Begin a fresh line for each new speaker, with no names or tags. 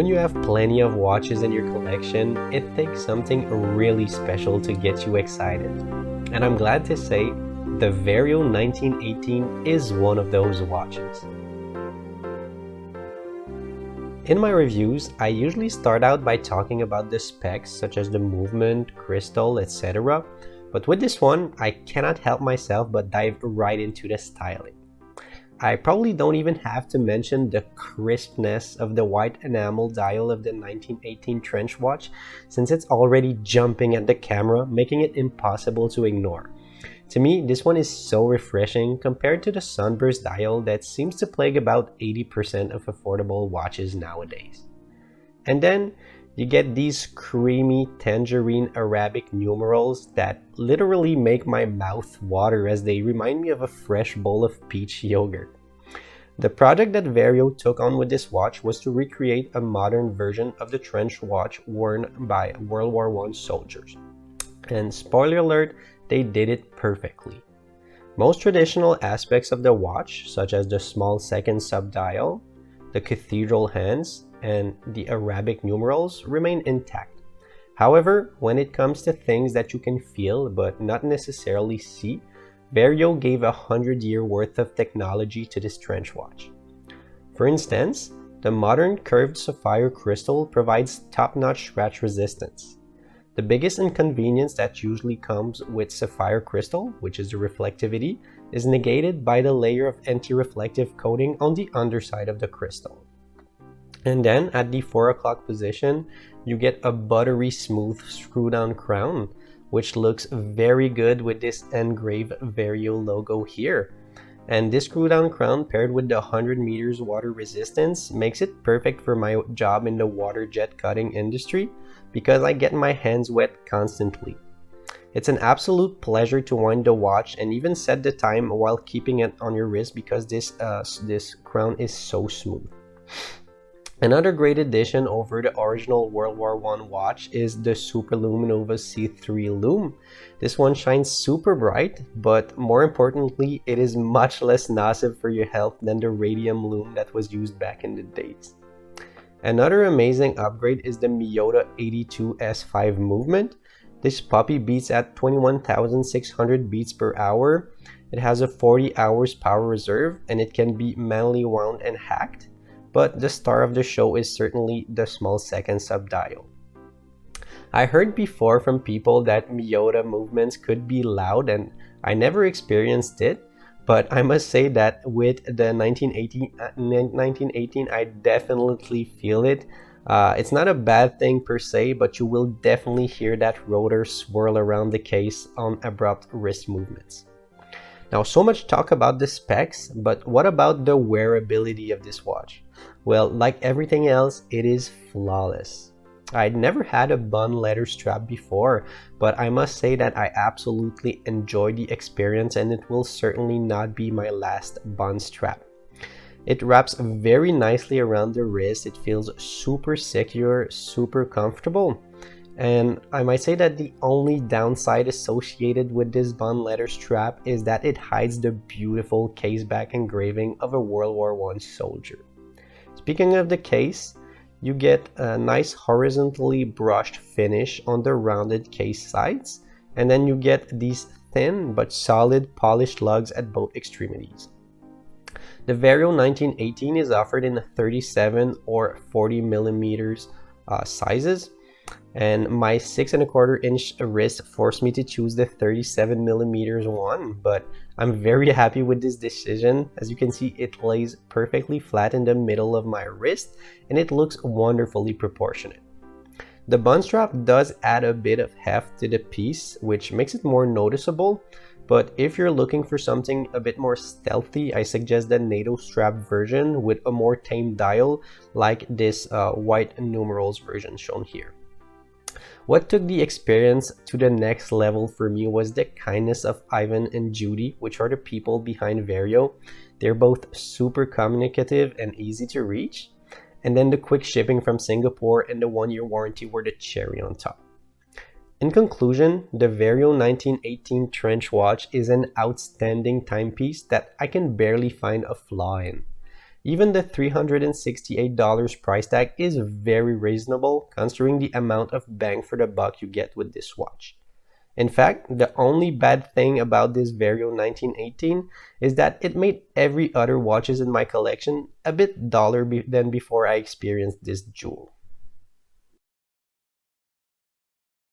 When you have plenty of watches in your collection, it takes something really special to get you excited. And I'm glad to say, the Vario 1918 is one of those watches. In my reviews, I usually start out by talking about the specs such as the movement, crystal, etc. But with this one, I cannot help myself but dive right into the styling. I probably don't even have to mention the crispness of the white enamel dial of the 1918 Trench watch, since it's already jumping at the camera, making it impossible to ignore. To me, this one is so refreshing compared to the sunburst dial that seems to plague about 80% of affordable watches nowadays. And then you get these creamy tangerine Arabic numerals that literally make my mouth water as they remind me of a fresh bowl of peach yogurt. The project that Vario took on with this watch was to recreate a modern version of the trench watch worn by World War I soldiers. And spoiler alert, they did it perfectly. Most traditional aspects of the watch, such as the small second subdial, the cathedral hands, and the Arabic numerals, remain intact. However, when it comes to things that you can feel but not necessarily see, Vario gave 100-year worth of technology to this trench watch. For instance, the modern curved sapphire crystal provides top-notch scratch resistance. The biggest inconvenience that usually comes with sapphire crystal, which is the reflectivity, is negated by the layer of anti-reflective coating on the underside of the crystal. And then at the 4 o'clock position, you get a buttery smooth screw-down crown, which looks very good with this engraved Vario logo here. And this screw-down crown paired with the 100 meters water resistance makes it perfect for my job in the water jet cutting industry because I get my hands wet constantly. It's an absolute pleasure to wind the watch and even set the time while keeping it on your wrist because this crown is so smooth. Another great addition over the original World War I watch is the Superluminova C3 Lume. This one shines super bright, but more importantly, it is much less nocive for your health than the radium lume that was used back in the days. Another amazing upgrade is the Miyota 82 S5 movement. This puppy beats at 21,600 beats per hour. It has a 40 hours power reserve and it can be manually wound and hacked. But the star of the show is certainly the small second subdial. I heard before from people that Miyota movements could be loud and I never experienced it, but I must say that with the 1918 I definitely feel it. It's not a bad thing per se, but you will definitely hear that rotor swirl around the case on abrupt wrist movements. Now, so much talk about the specs, but what about the wearability of this watch? Well, like everything else, it is flawless. I'd never had a bun leather strap before, but I must say that I absolutely enjoyed the experience and it will certainly not be my last bun strap. It wraps very nicely around the wrist, it feels super secure, super comfortable. And I might say that the only downside associated with this bun leather strap is that it hides the beautiful caseback engraving of a World War I soldier. Speaking of the case, you get a nice horizontally brushed finish on the rounded case sides, and then you get these thin but solid polished lugs at both extremities. The Vario 1918 is offered in 37 or 40 millimeters sizes. And my 6¼ inch wrist forced me to choose the 37 millimeters one, but I'm very happy with this decision. As you can see, it lays perfectly flat in the middle of my wrist and it looks wonderfully proportionate. The bun strap does add a bit of heft to the piece, which makes it more noticeable, but if you're looking for something a bit more stealthy, I suggest the NATO strap version with a more tame dial like this white numerals version shown here. What took the experience to the next level for me was the kindness of Ivan and Judy, which are the people behind Vario. They're both super communicative and easy to reach. And then the quick shipping from Singapore and the 1-year warranty were the cherry on top. In conclusion, the Vario 1918 Trench watch is an outstanding timepiece that I can barely find a flaw in. Even the $368 price tag is very reasonable considering the amount of bang for the buck you get with this watch. In fact, the only bad thing about this Vario 1918 is that it made every other watches in my collection a bit duller than before I experienced this jewel.